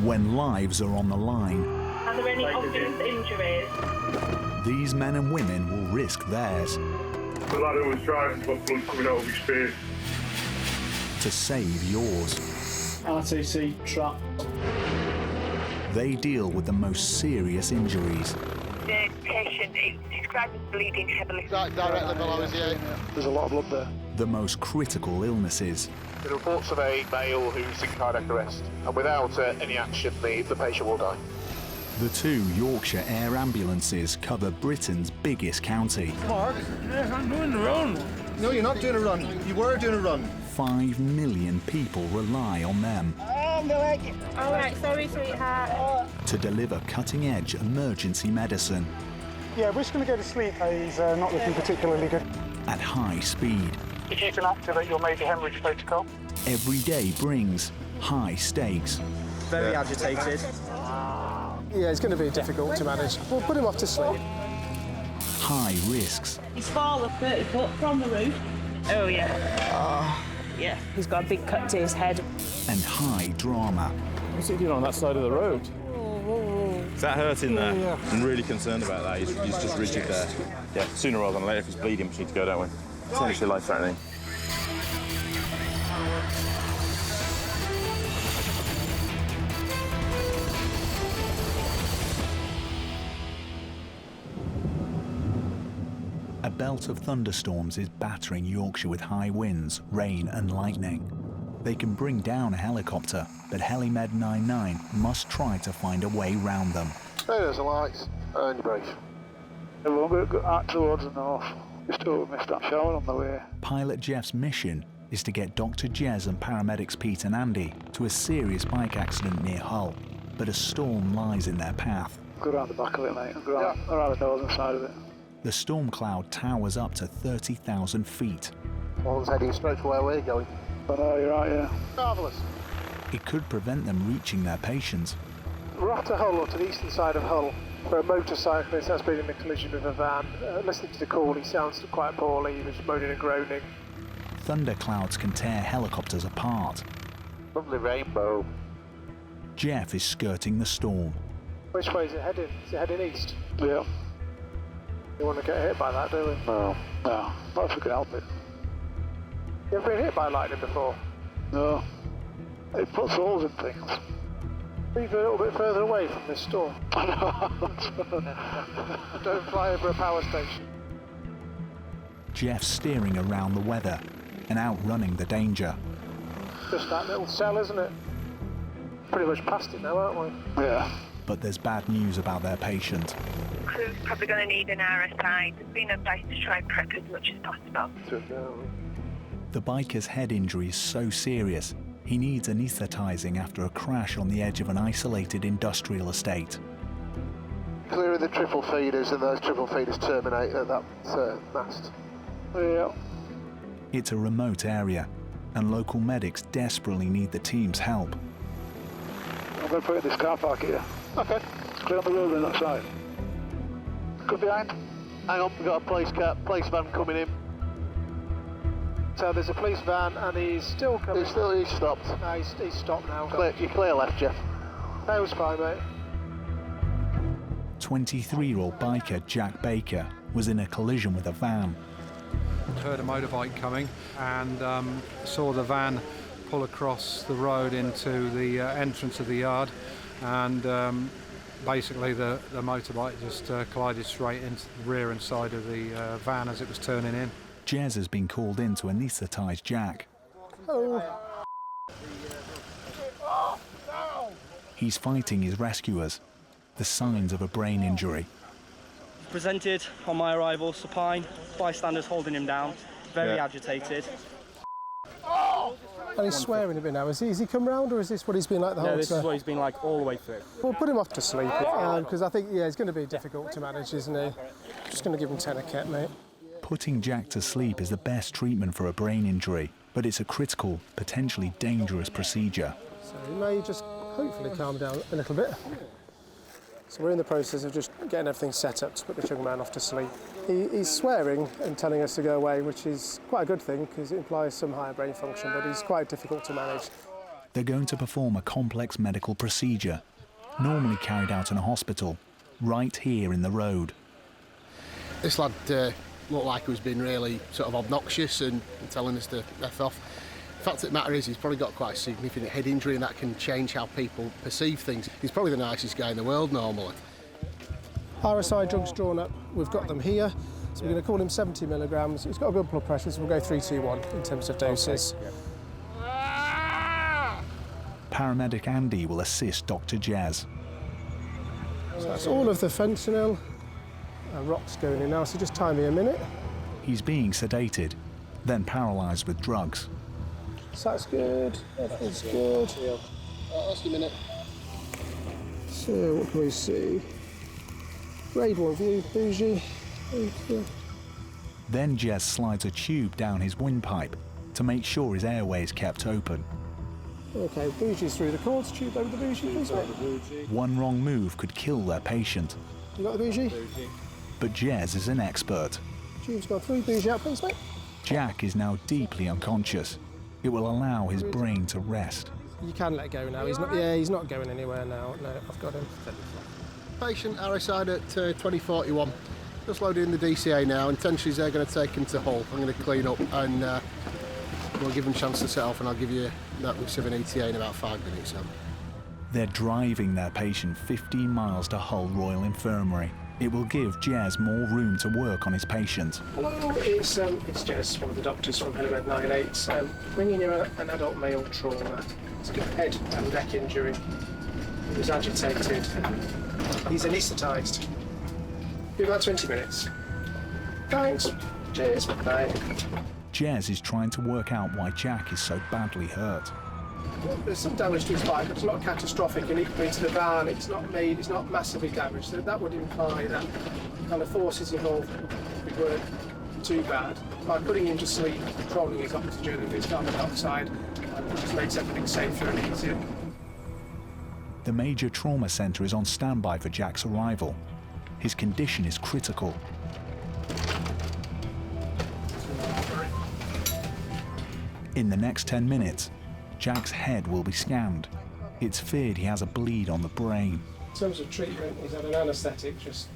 when lives are on the line. Are there any obvious injuries? These men and women will risk theirs. The lad who was driving got blood coming out of his face. To save yours. RTC truck. They deal with the most serious injuries. The patient is described as bleeding heavily. Directly below his ear. There's a lot of blood there. The most critical illnesses. The reports of a male who's in cardiac arrest, and without any action, the patient will die. The two Yorkshire Air Ambulances cover Britain's biggest county. Mark, I'm doing the run. No, you're not doing a run. You were doing a run. 5 million people rely on them All right, sorry, sweetheart. to deliver cutting-edge emergency medicine Yeah, we're just going to go to sleep. He's not looking particularly good. at high speed. If you can activate your major hemorrhage protocol. Every day brings high stakes. Very agitated. Yeah, it's going to be difficult to manage. We'll put him off to sleep. High risks. He's fallen 30 foot from the roof. Oh, yeah. Yeah. He's got a big cut to his head. And high drama. What's he doing on that side of the road? Is that hurting there? Yeah. I'm really concerned about that. He's just rigid there. Yeah, sooner rather than later, if he's bleeding, we need to go, don't we? It's actually life-threatening. A belt of thunderstorms is battering Yorkshire with high winds, rain and lightning. They can bring down a helicopter, but HeliMed 99 must try to find a way round them. There's the lights. And your brace. We're going to go out towards the north. Just over missed that shower on the way. Pilot Geoff's mission is to get Dr. Jez and paramedics Pete and Andy to a serious bike accident near Hull, but a storm lies in their path. Go around the back of it, mate. Go around the northern side of it. The storm cloud towers up to 30,000 feet. One's heading straight for where we're going. I know, you're right, yeah. Marvellous. It could prevent them reaching their patients. We're after Hull, or to the eastern side of Hull, where a motorcyclist has been in a collision with a van. Listening to the call, he sounds quite poorly. He was moaning and groaning. Thunderclouds can tear helicopters apart. Lovely rainbow. Geoff is skirting the storm. Which way is it heading? Is it heading east? Yeah. You want to get hit by that, do we? No, not if we can help it. You ever been hit by lightning before? No. It puts holes in things. Leave a little bit further away from this storm. Don't fly over a power station. Geoff's steering around the weather and outrunning the danger. Just that little cell, isn't it? Pretty much past it now, aren't we? Yeah. But there's bad news about their patient. Crew's probably going to need an RSI. There's been advised to try and prep as much as possible. The biker's head injury is so serious, he needs anaesthetising after a crash on the edge of an isolated industrial estate. Clearing the triple feeders, and those triple feeders terminate at that mast. Yeah. It's a remote area, and local medics desperately need the team's help. I'm going to put it in this car park here. Okay. It's clear on the road on that side. Go behind. Hang on, we've got a police van coming in. So there's a police van and he's still coming. He's stopped. No, he's stopped now. You're clear left, Geoff. That was fine, mate. 23-year-old biker Jack Baker was in a collision with a van. Heard a motorbike coming and saw the van pull across the road into the entrance of the yard, and basically the motorbike just collided straight into the rear and side of the van as it was turning in. Jez has been called in to anaesthetise Jack. Oh. He's fighting his rescuers, the signs of a brain injury. Presented on my arrival, supine, bystanders holding him down, very agitated. And he's swearing a bit now. Has he come round, or is this what he's been like the whole time? No, this is what he's been like all the way through. We'll put him off to sleep, because I think, it's going to be difficult to manage, isn't he? Just going to give him Tenaket, mate. Putting Jack to sleep is the best treatment for a brain injury, but it's a critical, potentially dangerous procedure. So he may just hopefully calm down a little bit. So we're in the process of just getting everything set up to put this young man off to sleep. He's swearing and telling us to go away, which is quite a good thing because it implies some higher brain function, but he's quite difficult to manage. They're going to perform a complex medical procedure, normally carried out in a hospital, right here in the road. This lad looked like he was being really sort of obnoxious and telling us to F off. The fact of the matter is he's probably got quite a significant head injury, and that can change how people perceive things. He's probably the nicest guy in the world normally. RSI drugs drawn up, we've got them here. So we're going to call him 70 milligrams. He's got a good blood pressure, so we'll go 3, 2, 1 in terms of doses. Okay, Paramedic Andy will assist Dr. Jez. So that's all of the fentanyl. Rock's going in now, so just time me a minute. He's being sedated, then paralysed with drugs. So that's good, everything's good. Last a minute. So what can we see? Grade 1 view, bougie. Then Jez slides a tube down his windpipe to make sure his airway is kept open. Okay, bougie's through the cords, tube over the bougie, please, mate. One wrong move could kill their patient. You got the bougie? But Jez is an expert. Tube's gone through, bougie out, please, mate. Jack is now deeply unconscious. It will allow his brain to rest. You can let go now. He's not going anywhere now. No, I've got him. Patient RSI'd at 2041. Just loading in the DCA now. Intentions they're going to take him to Hull. I'm going to clean up and we'll give him a chance to set off, and I'll give you that with 7 ETA in about 5 minutes. So. They're driving their patient 15 miles to Hull Royal Infirmary. It will give Jez more room to work on his patient. Hello, it's Jez, one of the doctors from HeliMed 98. Bringing you an adult male trauma. He's got a head and neck injury. He was agitated. He's anaesthetised. Be about 20 minutes. Thanks. Cheers. Bye. Jez is trying to work out why Jack is so badly hurt. There's some damage to his bike, but it's not catastrophic, and equally to the van, it's not massively damaged. So that would imply that the kind of forces involved weren't too bad. By putting him to sleep, controlling his oxygen and his carbon dioxide, it just makes everything safer and easier. The major trauma centre is on standby for Jack's arrival. His condition is critical. In the next 10 minutes, Jack's head will be scanned. It's feared he has a bleed on the brain. In terms of treatment, he's had an anaesthetic just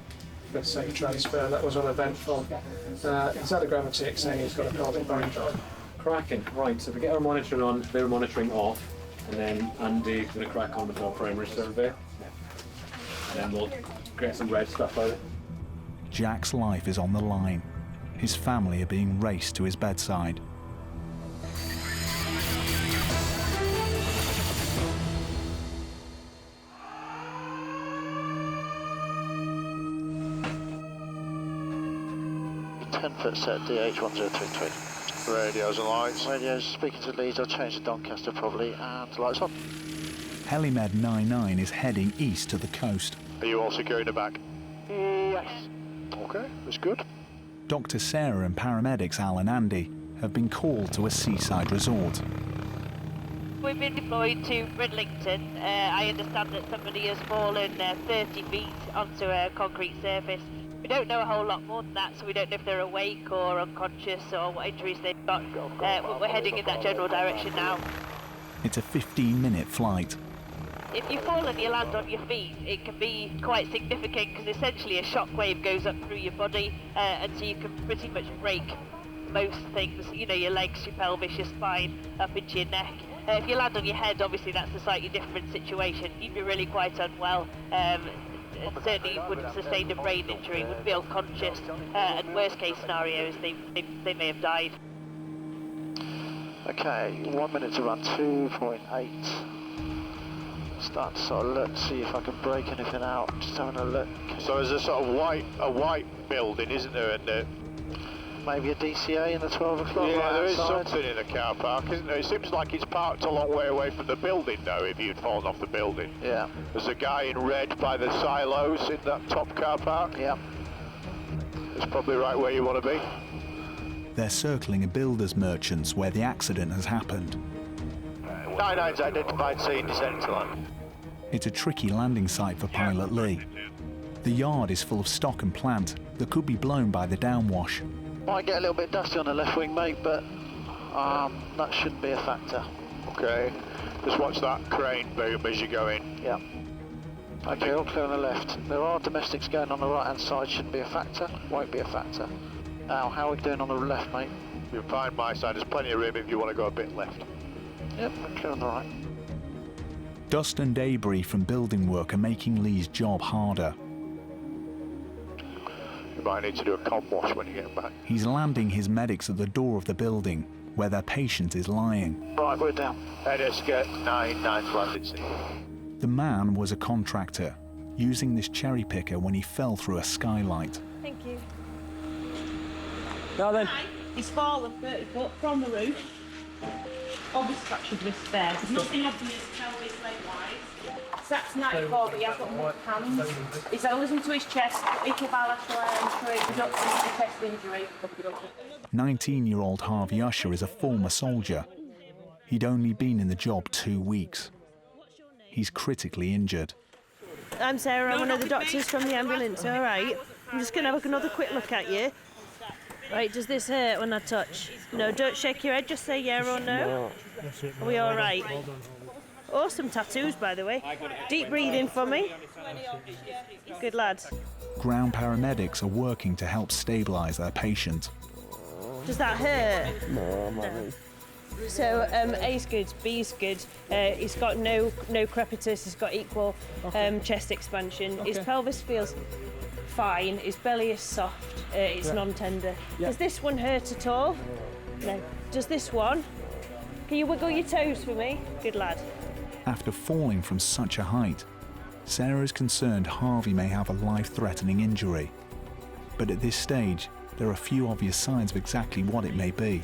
for safe transfer. That was uneventful. He's had a grammatic saying he's got a cardiac brain drain. Cracking. Right, so we get our monitoring on, they're monitoring off, and then Andy's going to crack on with our primary survey. And then we'll get some red stuff out. Jack's life is on the line. His family are being raced to his bedside. Foot set DH1033. Radios and lights. Radios, speaking to leads, I'll change the Doncaster probably, and lights on. HeliMed 99 is heading east to the coast. Are you all securing the back? Yes. Okay, that's good. Dr. Sarah and paramedics Al and Andy have been called to a seaside resort. We've been deployed to Bridlington. I understand that somebody has fallen 30 feet onto a concrete surface. We don't know a whole lot more than that, so we don't know if they're awake or unconscious or what injuries they've got. We're heading in that general direction now. It's a 15-minute flight. If you fall and you land on your feet, it can be quite significant because essentially a shockwave goes up through your body, and so you can pretty much break most things, you know, your legs, your pelvis, your spine, up into your neck. If you land on your head, obviously that's a slightly different situation. You'd be really quite unwell. Certainly wouldn't sustain a brain injury, would be unconscious, and worst case scenarios, they may have died. Okay, 1 minute to run, 2.8. Start to sort of look, see if I can break anything out, just having a look. So there's a sort of white building, isn't there? And maybe a DCA in the 12 o'clock. Yeah, right there is outside. something in the car park, isn't there? It seems like it's parked a long way away from the building, though, if you'd fallen off the building. Yeah. There's a guy in red by the silos in that top car park. Yeah. It's probably right where you want to be. They're circling a builder's merchants where the accident has happened. 99's identified scene, descent to land. It's a tricky landing site for Pilot Lee. The yard is full of stock and plant that could be blown by the downwash. Might get a little bit dusty on the left wing, mate, but that shouldn't be a factor. Okay. Just watch that crane boom as you go in. Yeah. Okay, all clear on the left. There are domestics going on the right-hand side, shouldn't be a factor, won't be a factor. Now, how are we doing on the left, mate? You'll find my side, there's plenty of room if you want to go a bit left. Yep, we're clear on the right. Dust and debris from building work are making Lee's job harder. You might need to do a com wash when you get back. He's landing his medics at the door of the building, where their patient is lying. Right, we're down. Head escort 9 landing scene. The man was a contractor, using this cherry picker when he fell through a skylight. Thank you. Now then. He's fallen 30 foot from the roof. Obviously fractured wrist there. There's nothing obvious pelvis leg-wise. So that's 94, but he has got more hands. He's elbows into his chest, equal bilateral entry, reduction to the chest injury. 19-year-old Harvey Usher is a former soldier. He'd only been in the job 2 weeks. He's critically injured. I'm Sarah, I'm one of the doctors from the ambulance, all right? I'm just going to have another quick look at you. Right, does this hurt when I touch? No, don't shake your head, just say yeah or no. Are we all right? Awesome tattoos, by the way. Deep breathing for me. Good lad. Ground paramedics are working to help stabilise their patient. Does that hurt? No. So A's good, B's good. He's got no crepitus. He's got equal chest expansion. His pelvis feels fine. His belly is soft. It's non-tender. Does this one hurt at all? No. Does this one? Can you wiggle your toes for me? Good lad. After falling from such a height, Sarah is concerned Harvey may have a life-threatening injury. But at this stage, there are few obvious signs of exactly what it may be.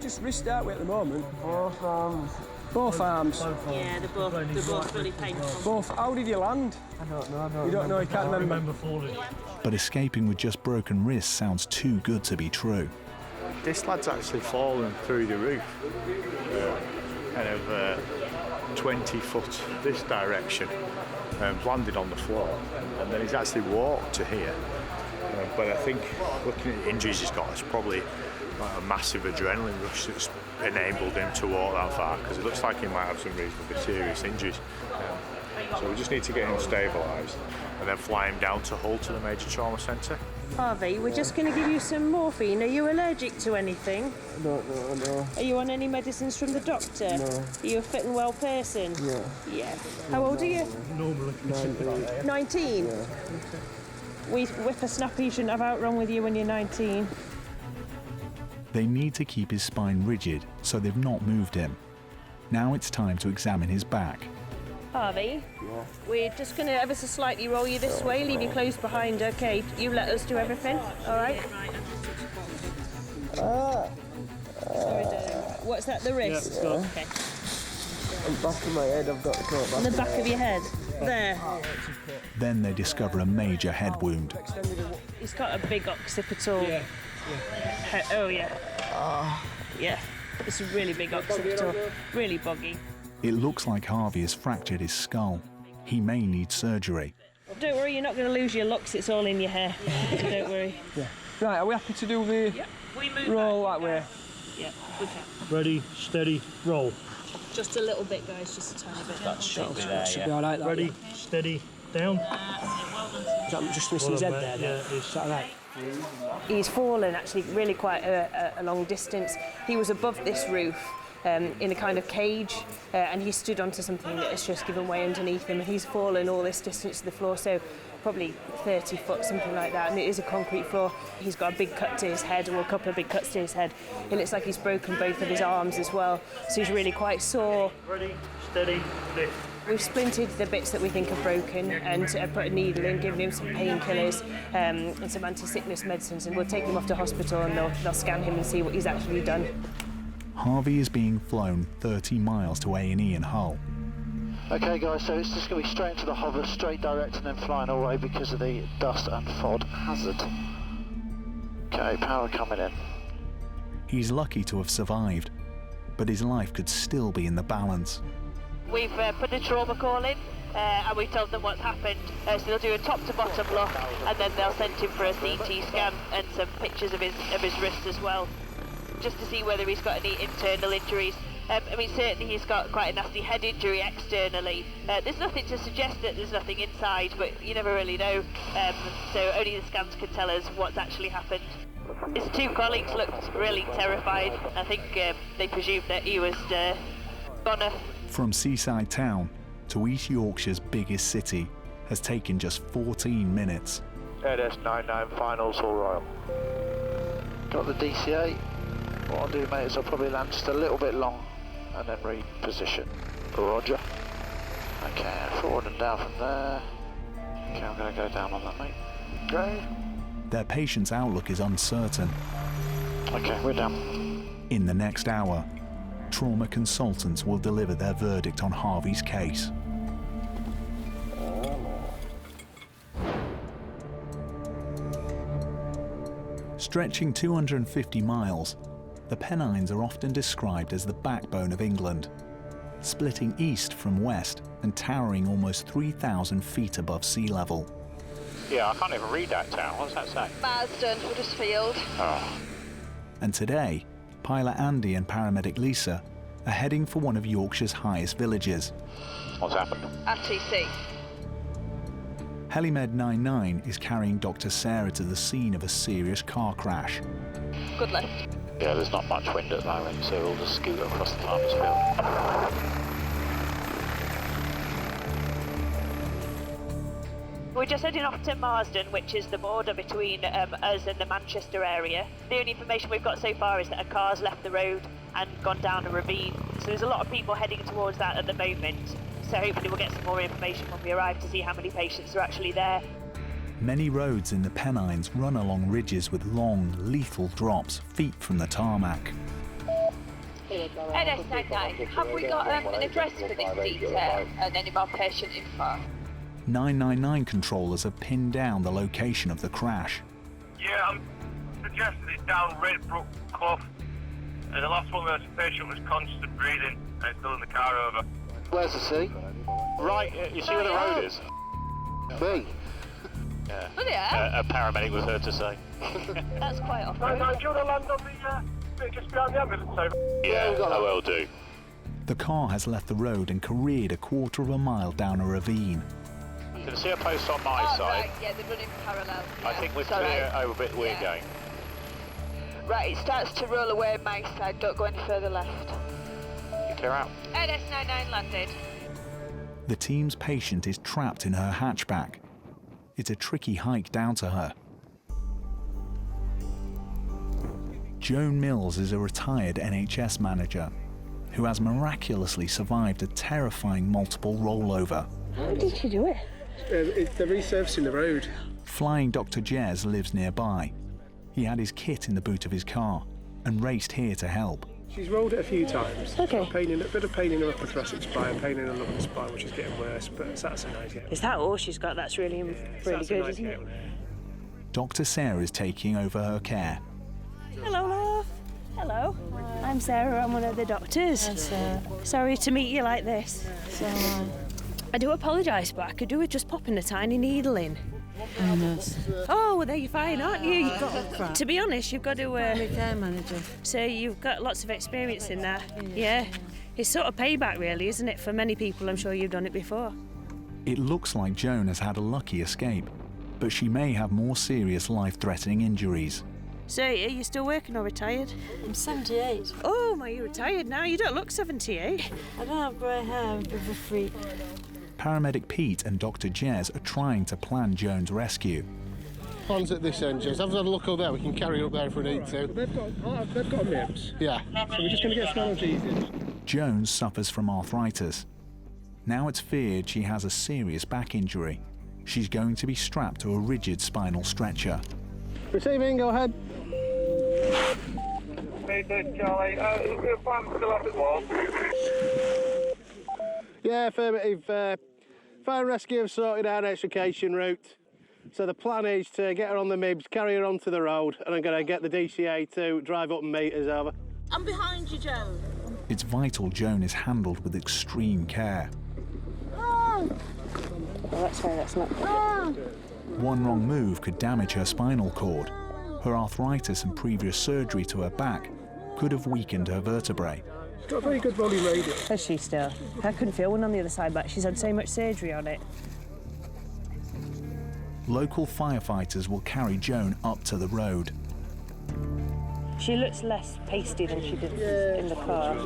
Just wrist out at the moment. Both arms. Both arms. Yeah, they're both really painful. Both. How did you land? I don't know. You don't know. You can't remember. Falling. But escaping with just broken wrists sounds too good to be true. This lad's actually fallen through the roof, kind of 20 foot this direction, landed on the floor, and then he's actually walked to here. But I think looking at the injuries he's got, it's probably like a massive adrenaline rush that's enabled him to walk that far, because it looks like he might have some reasonably serious injuries. So we just need to get him stabilised and then fly him down to Hull to the major trauma centre. Harvey, we're just going to give you some morphine. Are you allergic to anything? No. Are you on any medicines from the doctor? No. Are you a fit and well person? Yeah. Yeah. How old are you? Normally. 19? Yeah. Whippersnapper, you shouldn't have outrun with you when you're 19. They need to keep his spine rigid, so they've not moved him. Now it's time to examine his back. Harvey, we're just going to ever so slightly roll you this way, leave you closed behind, okay? You let us do everything, all right? What's that, the wrist? Yeah. Okay. On the back of my head, I've got the coat. On the back of your head? There. Then they discover a major head wound. He's got a big occipital. Yeah. Oh, yeah. Yeah. It's a really big occipital. Really boggy. It looks like Harvey has fractured his skull. He may need surgery. Don't worry, you're not going to lose your looks. It's all in your hair. So don't worry. Yeah. Right, are we happy to do the roll that way? Yeah, we can. Ready, steady, roll. Just a little bit, guys, just a tiny bit. That should be there, should be all right. Ready, steady, down. Is that just missing his head there? Yeah, is that right? He's fallen actually really quite a long distance. He was above this roof in a kind of cage and he stood onto something that has just given way underneath him, and he's fallen all this distance to the floor, so probably 30 foot, something like that, and it is a concrete floor. He's got a big cut to his head, or a couple of big cuts to his head. It looks like he's broken both of his arms as well, so he's really quite sore. Ready, steady, lift. We've splinted the bits that we think are broken and put a needle in, given him some painkillers and some anti-sickness medicines, and we'll take him off to hospital and they'll scan him and see what he's actually done. Harvey is being flown 30 miles to A&E in Hull. Okay guys, so it's just going to be straight into the hover, straight direct and then flying away because of the dust and fog hazard. Okay, power coming in. He's lucky to have survived, but his life could still be in the balance. We've put a trauma call in and we've told them what's happened. So they'll do a top to bottom look and then they'll send him for a CT scan and some pictures of his wrist as well, just to see whether he's got any internal injuries. I mean, certainly he's got quite a nasty head injury externally. There's nothing to suggest that there's nothing inside, but you never really know. So only the scans can tell us what's actually happened. His two colleagues looked really terrified. I think they presumed that he was gone. From seaside town to East Yorkshire's biggest city has taken just 14 minutes. AS99 finals all Royal. Got the DCA. What I'll do, mate, is I'll probably land just a little bit long and then reposition. Roger. Okay, forward and down from there. Okay, I'm going to go down on that, mate. Okay. Their patient's outlook is uncertain. Okay, we're down. In the next hour, trauma consultants will deliver their verdict on Harvey's case. Stretching 250 miles, the Pennines are often described as the backbone of England, splitting east from west and towering almost 3,000 feet above sea level. Yeah, I can't even read that town. What's that say? Marsden, Huddersfield. Oh. And today, pilot Andy and paramedic Lisa are heading for one of Yorkshire's highest villages. What's happened? RTC. Helimed 99 is carrying Dr. Sarah to the scene of a serious car crash. Good luck. Yeah, there's not much wind at the moment, so we'll just scoot across the farmer's field. We're just heading off to Marsden, which is the border between us and the Manchester area. The only information we've got so far is that a car's left the road and gone down a ravine. So there's a lot of people heading towards that at the moment. So hopefully we'll get some more information when we arrive to see how many patients are actually there. Many roads in the Pennines run along ridges with long, lethal drops feet from the tarmac. NS99, have we got an address for this detail and any more patient info? 999 controllers have pinned down the location of the crash. Yeah, I'm suggesting it's down Redbrook Clough. And the last one, the patient was constant breathing and it's still in the car over. Where's the C? Right, you see where the road is? B. Yeah. Oh, yeah? A paramedic was heard to say. That's quite off. No, do you want to land on the bit just behind the ambulance over? Yeah, I will do. The car has left the road and careered a quarter of a mile down a ravine. You can see a post on my side. Right, yeah, they're running parallel. I think we're clear over bit we're going. Right, it starts to roll away my side, don't go any further left. You clear out. NS99 landed. The team's patient is trapped in her hatchback. It's a tricky hike down to her. Joan Mills is a retired NHS manager who has miraculously survived a terrifying multiple rollover. How did she do it? They're resurfacing the road. Flying Dr. Jez lives nearby. He had his kit in the boot of his car and raced here to help. She's rolled it a few times. Okay. A bit of pain in her upper thoracic spine, pain in her lower spine, which is getting worse, but that's a nice game. Is that all she's got? That's really good, isn't it? Dr. Sarah is taking over her care. Hello, love. Hello. I'm Sarah. I'm one of the doctors. Sorry to meet you like this. I do apologise, but I could do with just popping a tiny needle in. Oh, well, there you're fine, aren't you? To be honest, you've got to... care manager. So you've got lots of experience in that. Yeah. It's sort of payback, really, isn't it? For many people, I'm sure you've done it before. It looks like Joan has had a lucky escape, but she may have more serious life-threatening injuries. So, are you still working or retired? I'm 78. Oh, my, you're retired now. You don't look 78. I don't have grey hair, I'm a bit of a freak. Paramedic Pete and Dr. Jez are trying to plan Joan's rescue. Ponds at this end, Jez. Have a look up there. We can carry her up there if we need to. They've got MIPS. Yeah. So we're just going to get some analgesics. Joan suffers from arthritis. Now it's feared she has a serious back injury. She's going to be strapped to a rigid spinal stretcher. Receiving, go ahead. Hey, Charlie. Is the plan still up at wall? Yeah, affirmative. Fire and rescue have sorted out an extrication route. So the plan is to get her on the MIBs, carry her onto the road, and I'm going to get the DCA to drive up and meet us, over. I'm behind you, Joan. It's vital Joan is handled with extreme care. Oh, that's why that's not good. One wrong move could damage her spinal cord. Her arthritis and previous surgery to her back could have weakened her vertebrae. got a very good volume radio. Has she still? I couldn't feel one on the other side, but she's had so much surgery on it. Local firefighters will carry Joan up to the road. She looks less pasty than she did in the car.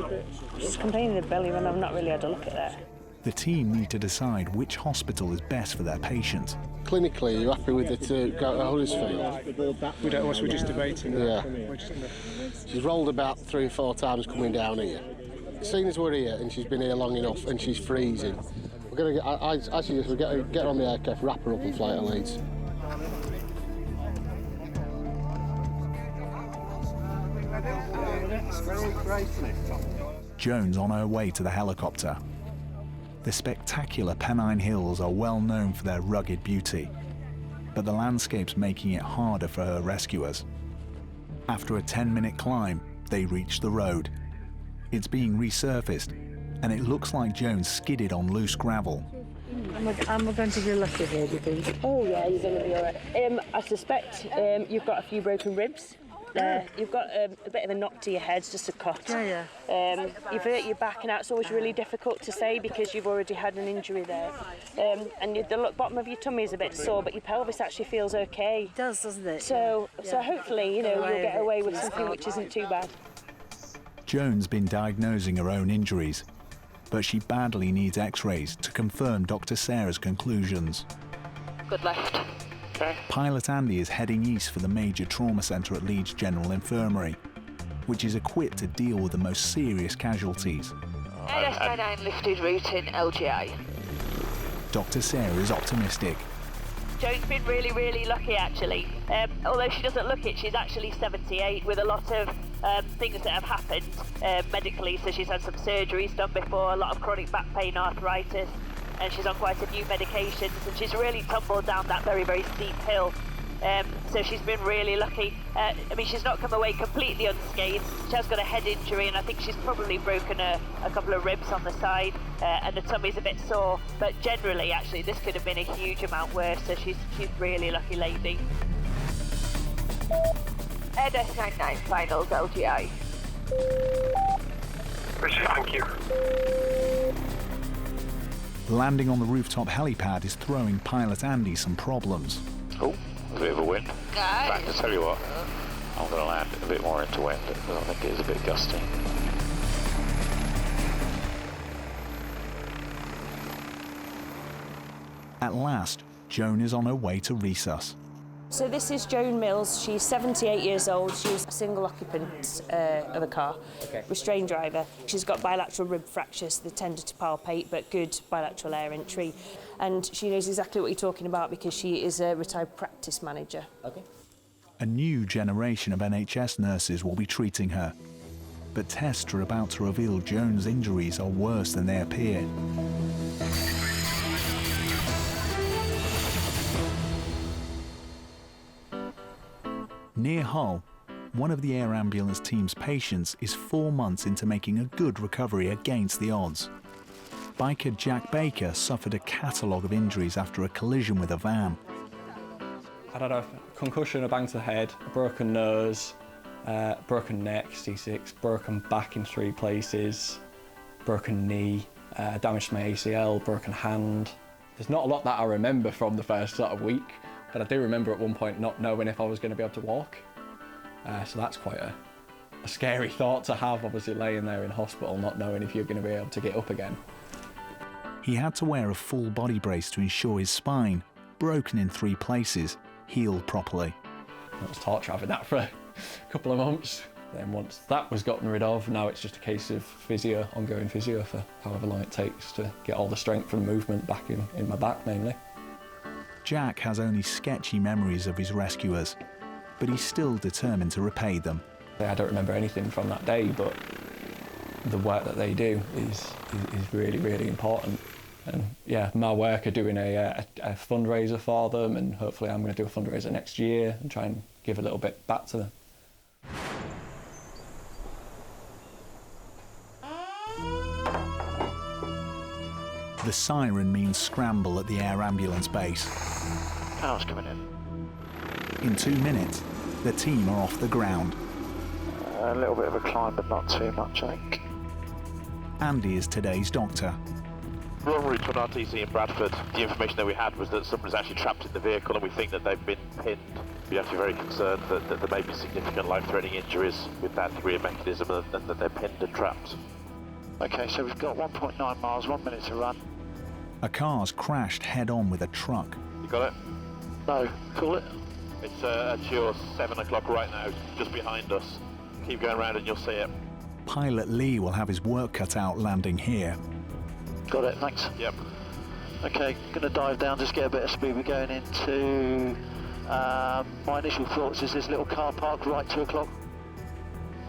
She's complaining of the belly run. I've not really had a look at that. The team need to decide which hospital is best for their patient. Clinically, you're happy with it to go to Huddersfield? We don't know, we're just debating that. Yeah. She's rolled about 3 or 4 times coming down here. Seeing as we're here and she's been here long enough and she's freezing, we're going to get her on the aircraft, wrap her up and fly to Leeds. Joan's on her way to the helicopter. The spectacular Pennine Hills are well known for their rugged beauty, but the landscape's making it harder for her rescuers. After a 10-minute climb, they reach the road. It's being resurfaced, and it looks like Joan skidded on loose gravel. Am I going to be lucky here, do you think? Oh yeah, you're going to be all right. I suspect you've got a few broken ribs. You've got a bit of a knock to your head, just a cut. Yeah. You've hurt your back, and it's always really difficult to say because you've already had an injury there. And the bottom of your tummy is a bit sore, but your pelvis actually feels okay. It does, doesn't it? So hopefully, you'll get away with something which isn't too bad. Joan's been diagnosing her own injuries, but she badly needs x-rays to confirm Dr. Sarah's conclusions. Good left. Okay. Pilot Andy is heading east for the major trauma centre at Leeds General Infirmary, which is equipped to deal with the most serious casualties. AS99 lifted route in LGI. Dr. Sarah is optimistic. Joan's been really, really lucky actually. Although she doesn't look it, she's actually 78 with a lot of things that have happened medically. So she's had some surgeries done before, a lot of chronic back pain, arthritis, and she's on quite a few medications, and she's really tumbled down that very, very steep hill. So she's been really lucky. I mean, she's not come away completely unscathed. She has got a head injury, and I think she's probably broken a couple of ribs on the side, and the tummy's a bit sore. But generally, actually, this could have been a huge amount worse, so she's really lucky lady. AS99 finals LGI. Thank you. Landing on the rooftop helipad is throwing pilot Andy some problems. Oh, a bit of a wind. In fact, I tell you what, I'm going to land a bit more into wind. I think it is a bit gusty. At last, Joan is on her way to resus. So this is Joan Mills. She's 78 years old. She's a single occupant of a car, restrained driver. She's got bilateral rib fractures. They tended to palpate, but good bilateral air entry. And she knows exactly what you're talking about because she is a retired practice manager. Okay. A new generation of NHS nurses will be treating her. But tests are about to reveal Joan's injuries are worse than they appear. Near Hull, one of the air ambulance team's patients is 4 months into making a good recovery against the odds. Biker Jack Baker suffered a catalogue of injuries after a collision with a van. I'd had a concussion, a bang to the head, a broken nose, broken neck, C6, broken back in 3 places, broken knee, damage to my ACL, broken hand. There's not a lot that I remember from the first sort of week, but I do remember at one point not knowing if I was going to be able to walk. So that's quite a scary thought to have, obviously laying there in hospital, not knowing if you're going to be able to get up again. He had to wear a full body brace to ensure his spine, broken in 3 places, healed properly. It was torture having that for a couple of months. Then once that was gotten rid of, now it's just a case of physio, ongoing physio for however long it takes to get all the strength and movement back in my back mainly. Jack has only sketchy memories of his rescuers, but he's still determined to repay them. I don't remember anything from that day, but the work that they do is really, really important. And yeah, my work are doing a fundraiser for them, and hopefully I'm going to do a fundraiser next year and try and give a little bit back to them. The siren means scramble at the air ambulance base. Power's coming in. In 2 minutes, the team are off the ground. A little bit of a climb, but not too much, I think. Andy is today's doctor. We're en route to an RTC in Bradford. The information that we had was that someone's actually trapped in the vehicle, and we think that they've been pinned. We have to be very concerned that there may be significant life-threatening injuries with that degree of mechanism and that they're pinned and trapped. Okay, so we've got 1.9 miles, 1 minute to run. A car's crashed head-on with a truck. You got it? No, call it. It's at your 7 o'clock right now, just behind us. Keep going around and you'll see it. Pilot Lee will have his work cut out landing here. Got it, thanks. Yep. Okay, gonna dive down, just get a bit of speed. We're going into, my initial thoughts is this little car park right 2 o'clock.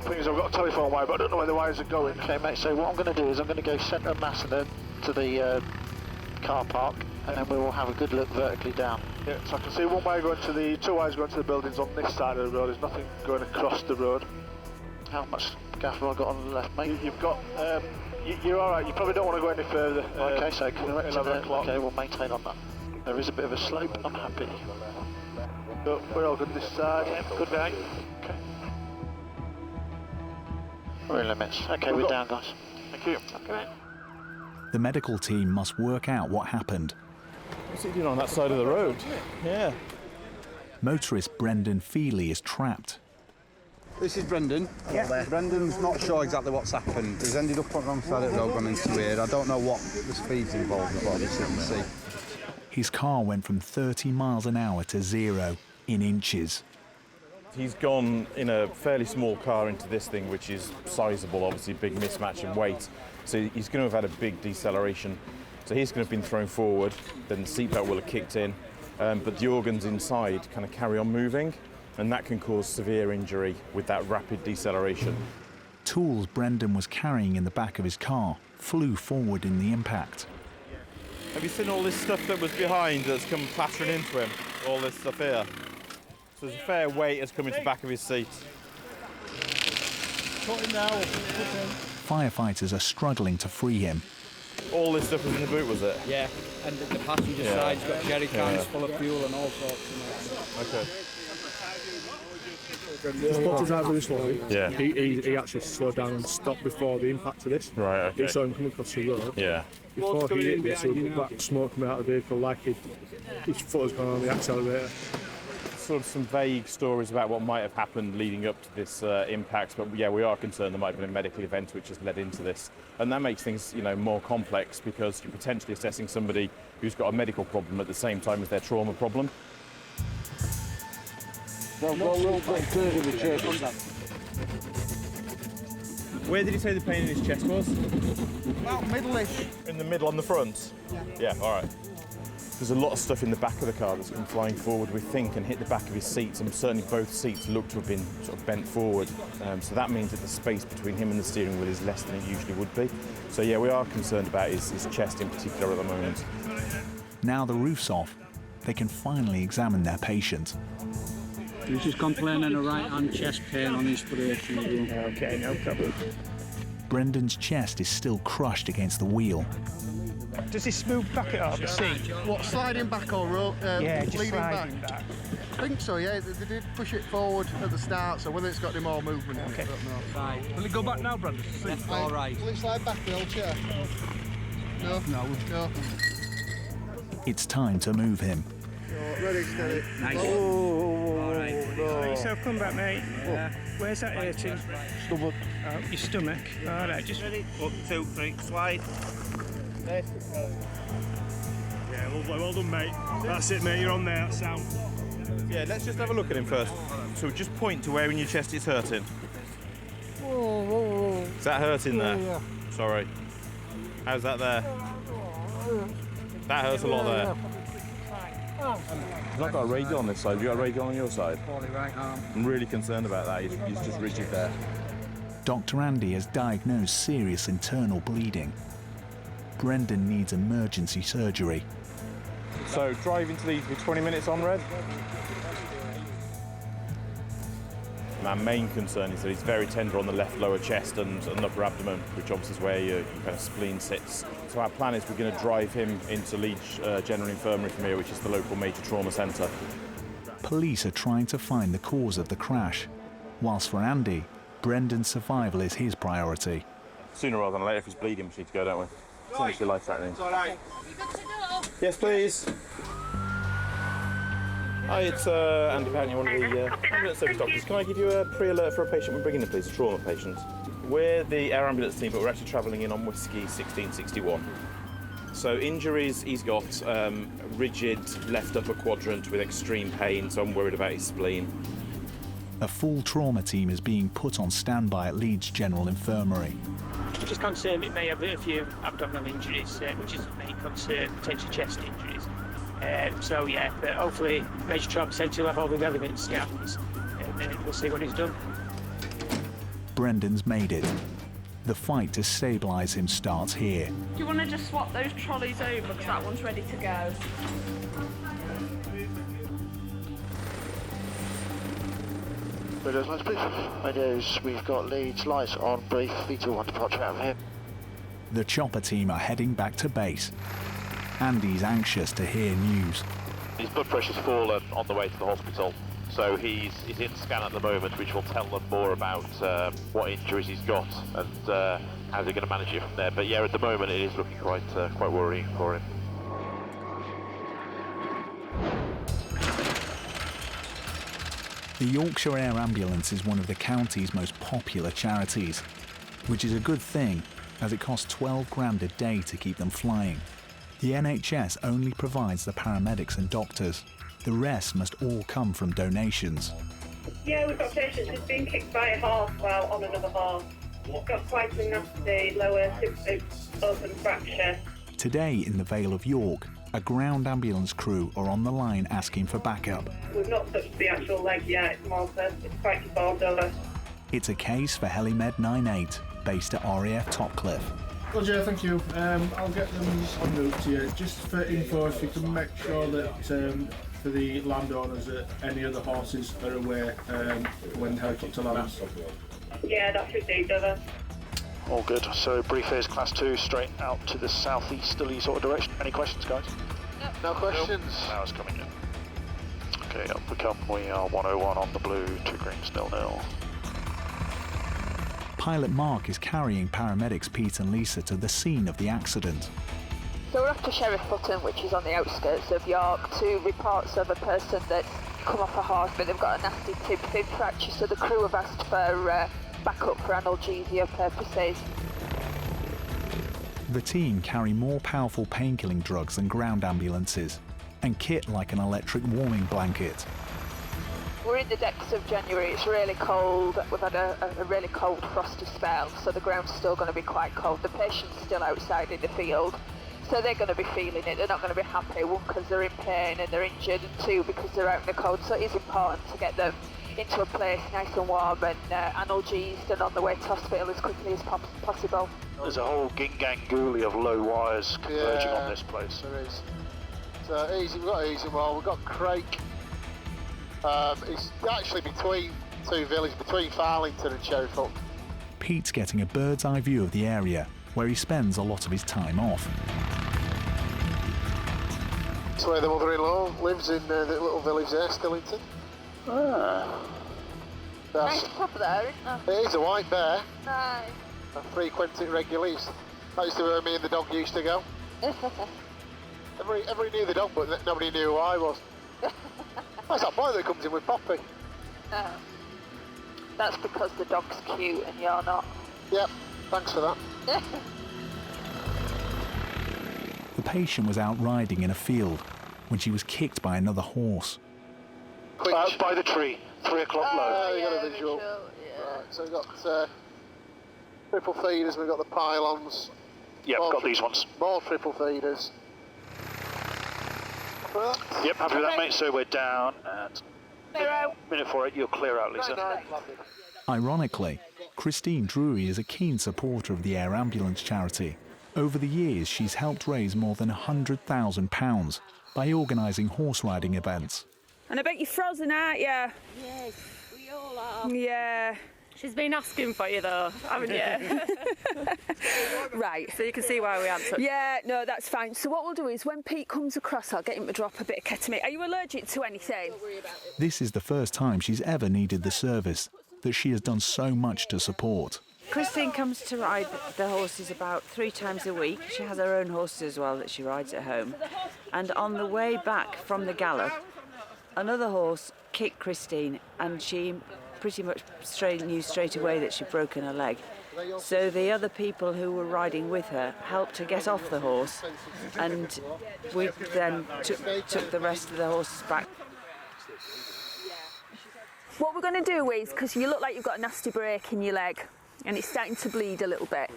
Thing is, I've got a telephone wire, but I don't know where the wires are going. Okay, mate, so what I'm going to do is I'm going to go centre of mass and then to the car park, and then we will have a good look vertically down. Yeah, so I can see one wire going to the, 2 wires going to the buildings on this side of the road. There's nothing going across the road. How much gaff have I got on the left, mate? You've got, you're all right. You probably don't want to go any further. Okay, so correct to 11 the, o'clock. okay, we'll maintain on that. There is a bit of a slope, I'm happy. So we're all good this side. Yeah, good day. Okay. We're in limits. Okay, we're down, guys. Thank you. Okay, mate. The medical team must work out what happened. What's he doing on that side of the road? Yeah. Motorist Brendan Feely is trapped. This is Brendan. Yeah. Brendan's not sure exactly what's happened. He's ended up on the wrong side of the road, gone into here. I don't know what the speed's involved in, but obviously you can see. His car went from 30 miles an hour to 0 in inches. He's gone in a fairly small car into this thing, which is sizable, obviously big mismatch in weight. So he's going to have had a big deceleration. So he's going to have been thrown forward, then the seatbelt will have kicked in, but the organs inside kind of carry on moving, and that can cause severe injury with that rapid deceleration. Tools Brendan was carrying in the back of his car flew forward in the impact. Have you seen all this stuff that was behind that's come clattering into him? All this stuff here? So there's a fair weight has come into the back of his seat. Put him now. Firefighters are struggling to free him. All this stuff was in the boot, was it? Yeah, and the passenger side's got jerry cans full of fuel and all sorts. Okay. The spot driver of this lorry, yeah. He actually slowed down and stopped before the impact of this. Right, okay. He saw him coming across the road. Yeah. Before he hit this, there was black smoke coming out of the vehicle like his foot has gone on the accelerator. Sort of some vague stories about what might have happened leading up to this impact, but yeah, we are concerned there might have been a medical event which has led into this, and that makes things, you know, more complex because you're potentially assessing somebody who's got a medical problem at the same time as their trauma problem. Where did he say the pain in his chest was? About middle-ish. In the middle on the front? Yeah, all right. There's a lot of stuff in the back of the car that's come flying forward, we think, and hit the back of his seats, and certainly both seats look to have been sort of bent forward. So that means that the space between him and the steering wheel is less than it usually would be. So yeah, we are concerned about his chest in particular at the moment. Now the roof's off, they can finally examine their patient. He's just complaining of right-hand chest pain on inspiration. Okay, no problem. Brendan's chest is still crushed against the wheel. Does he smooth back it up? See? What, sliding back or Yeah, just leaning sliding back? I think so, yeah. They did push it forward at the start, so whether it's got any more movement, okay. I don't know. Right. Will it go back now, Brendan? All right. Will it slide back the old chair? No. No. It's time to move him. Ready, steady. Nice. Oh, all right. No. So come back, mate. Yeah. Where's that hurting? Stomach. Oh, your stomach. All right, just ready. 1, 2, 3, slide. Yeah, well done, mate. That's it, mate. You're on there. That's sound. Yeah, let's just have a look at him first. So just point to where in your chest it's hurting. Is that hurting there? Yeah. Sorry. How's that there? That hurts a lot there. He's not got a radial on this side. Have you got a radial on your side? Right arm. I'm really concerned about that. He's just rigid there. Dr. Andy has diagnosed serious internal bleeding. Brendan needs emergency surgery. So driving to these with 20 minutes on, Red? My main concern is that he's very tender on the left lower chest and upper abdomen, which obviously is where your kind of spleen sits. So our plan is we're going to drive him into Leeds General Infirmary from here, which is the local major trauma centre. Police are trying to find the cause of the crash, whilst for Andy, Brendan's survival is his priority. Sooner rather than later, if he's bleeding, we need to go, don't we? It's honestly life-threatening. It's all right. Yes, please. Hi, it's Andy Powney, one of the ambulance service doctors. Can I give you a pre-alert for a patient we're bringing in, please? A trauma patient. We're the air ambulance team, but we're actually travelling in on Whiskey 1661. So injuries, he's got rigid left upper quadrant with extreme pain, so I'm worried about his spleen. A full trauma team is being put on standby at Leeds General Infirmary. We're just concerned it may have a few abdominal injuries, which is the main concern, potentially chest injuries. So yeah, but hopefully Major Trauma Centre will have all the relevant scans and we'll see what he's done. Brendan's made it. The fight to stabilise him starts here. Do you want to just swap those trolleys over because that one's ready to go? Windows lights, brief. Windows, we've got Leeds lights on, brief. V21 departure out of here. The chopper team are heading back to base. Andy's anxious to hear news. His blood pressure's fallen on the way to the hospital, so he's in scan at the moment, which will tell them more about what injuries he's got and how they're going to manage it from there. But yeah, at the moment it is looking quite worrying for him. The Yorkshire Air Ambulance is one of the county's most popular charities, which is a good thing, as it costs 12 grand a day to keep them flying. The NHS only provides the paramedics and doctors. The rest must all come from donations. Yeah, we've got patients who've been kicked by a horse while on another horse. We've got quite a nasty lower hip open fracture. Today in the Vale of York, a ground ambulance crew are on the line asking for backup. We've not touched the actual leg yet, it's more it's quite deformed over. It's a case for HeliMed 98, based at RAF Topcliffe. Roger, thank you. I'll get them en route to you. Just for info, if you can make sure that for the landowners that any other horses are aware when the helicopter lands. Yeah, that should do, doesn't it? All good. So brief is class 2 straight out to the southeasterly sort of direction. Any questions, guys? No questions. Now it's coming in. Okay, up we come. We are 101 on the blue, 2 greens, 0-0. Pilot Mark is carrying paramedics Pete and Lisa to the scene of the accident. So we're off to Sheriff Button, which is on the outskirts of York, to reports of a person that's come off a horse but they've got a nasty tib fracture, so the crew have asked for backup for analgesia purposes. The team carry more powerful painkilling drugs than ground ambulances and kit like an electric warming blanket. We're in the depths of January, it's really cold, we've had a really cold frosty spell, so the ground's still going to be quite cold. The patient's still outside in the field, so they're going to be feeling it, they're not going to be happy, one because they're in pain and they're injured, and two because they're out in the cold, so it is important to get them into a place nice and warm and analgesed and on the way to hospital as quickly as possible. There's a whole gingang-gooly of low wires converging on this place. There is. So we've got Easy Wall, we've got Crake. It's actually between two villages, between Farlington and Sheriff Hook. Pete's getting a bird's eye view of the area, where he spends a lot of his time off. It's where the mother-in-law lives in the little village there, Stillington. Nice pub there, isn't there? It is a white bear. Nice. I frequent it regularly. That used to be where me and the dog used to go. Everybody knew the dog, but nobody knew who I was. That's that boy that comes in with Poppy. No. That's because the dog's cute and you're not. Yep, thanks for that. The patient was out riding in a field when she was kicked by another horse. By the tree, 3 o'clock low. You got a visual. Right, so we've got triple feeders, we've got the pylons. Yep, got these ones. More triple feeders. Yep, happy with that, mate. So we're down at minute 48. You're clear out, Lisa. Ironically, Christine Drury is a keen supporter of the Air Ambulance charity. Over the years, she's helped raise more than £100,000 by organising horse riding events. And I bet you're frozen, aren't you? Yes, we all are. Yeah. She's been asking for you though, haven't you? Right. So you can see why we answered. Yeah, no, that's fine. So what we'll do is when Pete comes across, I'll get him to drop a bit of ketamine. Are you allergic to anything? Don't worry about it. This is the first time she's ever needed the service that she has done so much to support. Christine comes to ride the horses about 3 times a week. She has her own horses as well that she rides at home. And on the way back from the gallop, another horse kicked Christine, and she pretty much knew straight away that she'd broken her leg. So the other people who were riding with her helped her get off the horse, and we then took the rest of the horses back. What we're going to do is, because you look like you've got a nasty break in your leg and it's starting to bleed a little bit,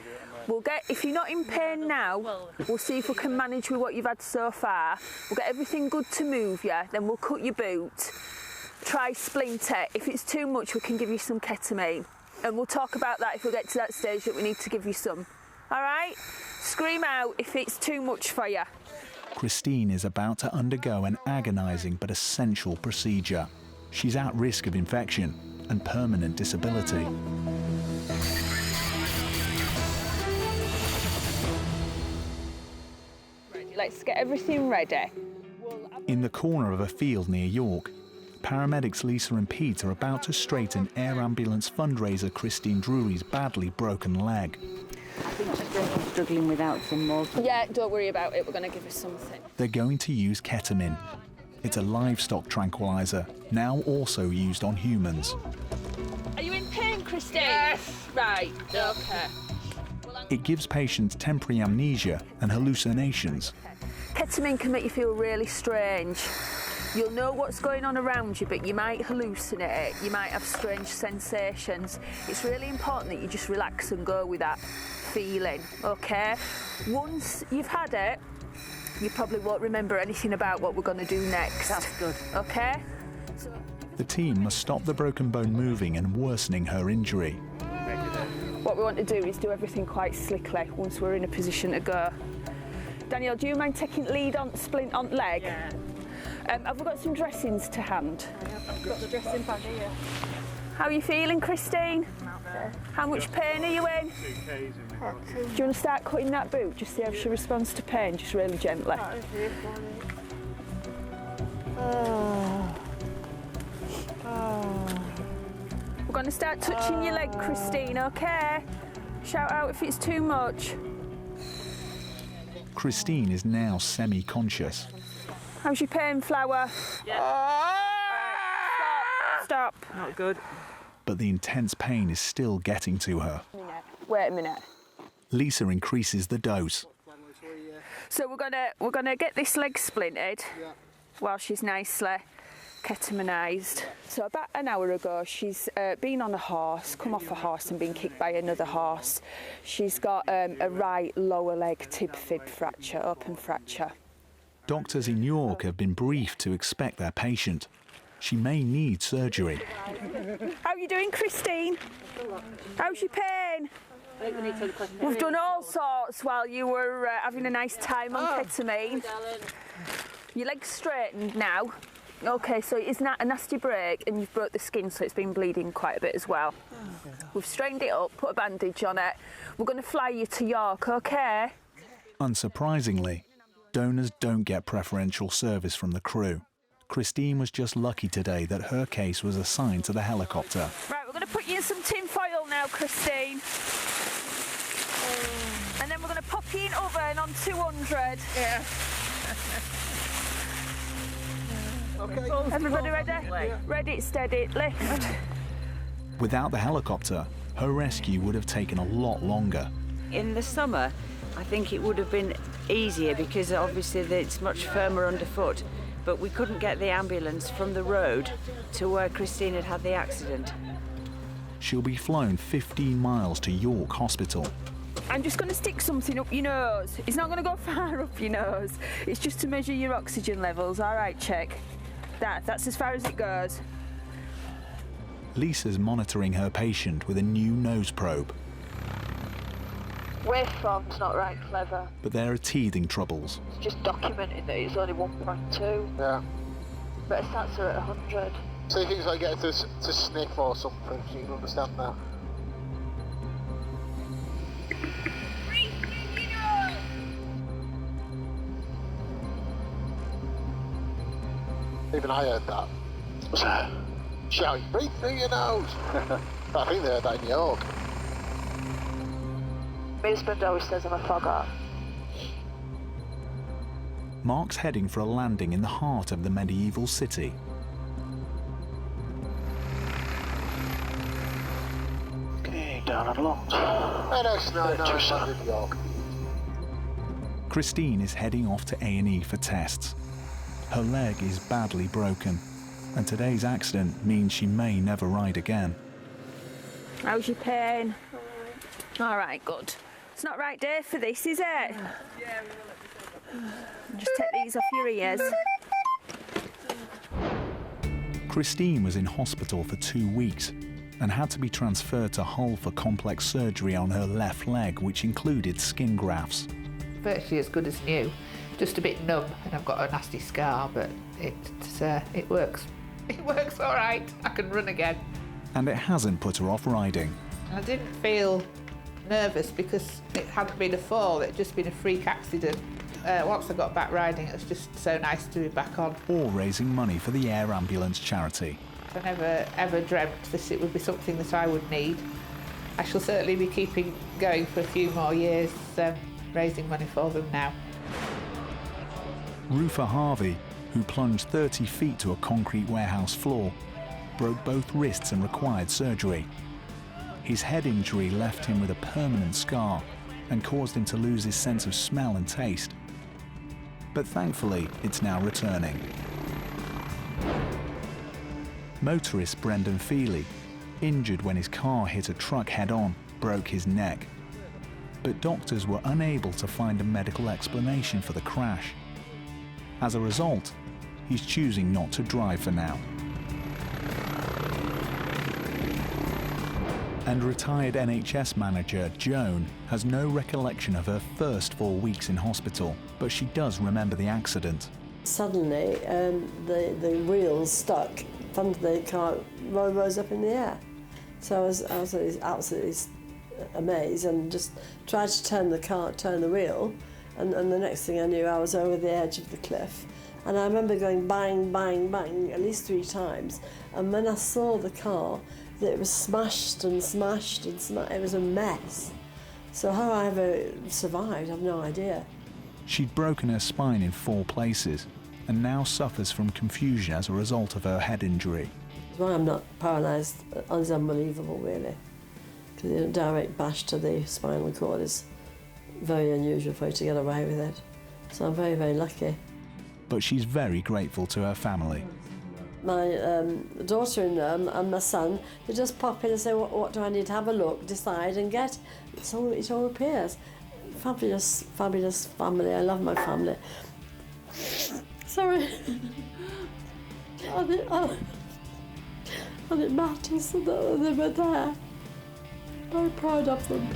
if you're not in pain now, we'll see if we can manage with what you've had so far. We'll get everything good to move you, then we'll cut your boot, try splinter. If it's too much, we can give you some ketamine. And we'll talk about that if we get to that stage that we need to give you some. All right? Scream out if it's too much for you. Christine is about to undergo an agonising but essential procedure. She's at risk of infection and permanent disability. Let's get everything ready. In the corner of a field near York, paramedics Lisa and Pete are about to straighten Air Ambulance fundraiser Christine Drury's badly broken leg. I think she's struggling without some more. Yeah, don't worry about it. We're going to give her something. They're going to use ketamine. It's a livestock tranquilizer, now also used on humans. Are you in pain, Christine? Yes. Right, okay. It gives patients temporary amnesia and hallucinations. Ketamine can make you feel really strange. You'll know what's going on around you, but you might hallucinate. You might have strange sensations. It's really important that you just relax and go with that feeling, okay? Once you've had it, you probably won't remember anything about what we're going to do next. That's good. Okay? The team must stop the broken bone moving and worsening her injury. What we want to do is do everything quite slickly once we're in a position to go. Danielle, do you mind taking lead on splint on leg? Yeah. Have we got some dressings to hand? I've got the dressing bag here. How are you feeling, Christine? How much pain are you in? Do you want to start cutting that boot? Just see how she responds to pain, just really gently. We're going to start touching your leg, Christine, okay? Shout out if it's too much. Christine is now semi-conscious. How's your pain, Flower? Yeah. Stop. Not good. But the intense pain is still getting to her. Wait a minute. Lisa increases the dose. So we're gonna get this leg splintered while she's nicely ketaminized. So about an hour ago, she's been on a horse, come off a horse and been kicked by another horse. She's got a right lower leg tib fib fracture, open fracture. Doctors in York have been briefed to expect their patient. She may need surgery. How are you doing, Christine? How's your pain? We've done all sorts while you were having a nice time on ketamine. Your leg's straightened now. Okay, so it's not a nasty break and you've broke the skin, so it's been bleeding quite a bit as well. We've strained it up, put a bandage on it. We're going to fly you to York, okay? Unsurprisingly, donors don't get preferential service from the crew. Christine was just lucky today that her case was assigned to the helicopter. Right, we're going to put you in some tin foil now, Christine. And then we're going to pop you in oven on 200. Yeah. Okay. Everybody ready? Yeah. Ready, steady, lift. Without the helicopter, her rescue would have taken a lot longer. In the summer, I think it would have been easier because obviously it's much firmer underfoot. But we couldn't get the ambulance from the road to where Christine had had the accident. She'll be flown 15 miles to York Hospital. I'm just going to stick something up your nose. It's not going to go far up your nose. It's just to measure your oxygen levels. All right, check. That's as far as it goes. Lisa's monitoring her patient with a new nose probe. Waveform's not right clever. But there are teething troubles. It's just documenting that it's only 1.2. Yeah. But it starts her at 100. See things like get to sniff or something, so you can understand that. Even I heard that. What's that? Shouting, breathe through your nose. I think they heard that in York. My husband always says I'm a foghorn. Mark's heading for a landing in the heart of the medieval city. Okay, down and along. York. Christine is heading off to A&E for tests. Her leg is badly broken, and today's accident means she may never ride again. How's your pain? All right, good. It's not right day for this, is it? Just take these off your ears. Christine was in hospital for 2 weeks and had to be transferred to Hull for complex surgery on her left leg, which included skin grafts. Virtually as good as new, just a bit numb, and I've got a nasty scar, but it works. It works all right. I can run again. And it hasn't put her off riding. I didn't feel nervous because it hadn't been a fall, it had just been a freak accident. Once I got back riding, it was just so nice to be back on. Or raising money for the Air Ambulance charity. I never ever dreamt that it would be something that I would need. I shall certainly be keeping going for a few more years, raising money for them now. Rufa Harvey, who plunged 30 feet to a concrete warehouse floor, broke both wrists and required surgery. His head injury left him with a permanent scar and caused him to lose his sense of smell and taste. But thankfully, it's now returning. Motorist Brendan Feely, injured when his car hit a truck head-on, broke his neck. But doctors were unable to find a medical explanation for the crash. As a result, he's choosing not to drive for now. And retired NHS manager Joan has no recollection of her first 4 weeks in hospital, but she does remember the accident. Suddenly, the wheels stuck, the car rose up in the air. So I was absolutely amazed and just tried to turn the wheel, and the next thing I knew, I was over the edge of the cliff. And I remember going bang, bang, bang at least 3 times. And when I saw the car, it was smashed and smashed and smashed. It was a mess. So how I ever survived, I've no idea. She'd broken her spine in 4 places and now suffers from confusion as a result of her head injury. Why I'm not paralysed is unbelievable, really. Because a direct bash to the spinal cord is very unusual for you to get away with it. So I'm very, very lucky. But she's very grateful to her family. My daughter-in-law and my son, they just pop in and say, what do I need to have a look, decide and get? It all appears. Fabulous, fabulous family. I love my family. Sorry. And it matters that they were there. Very proud of them.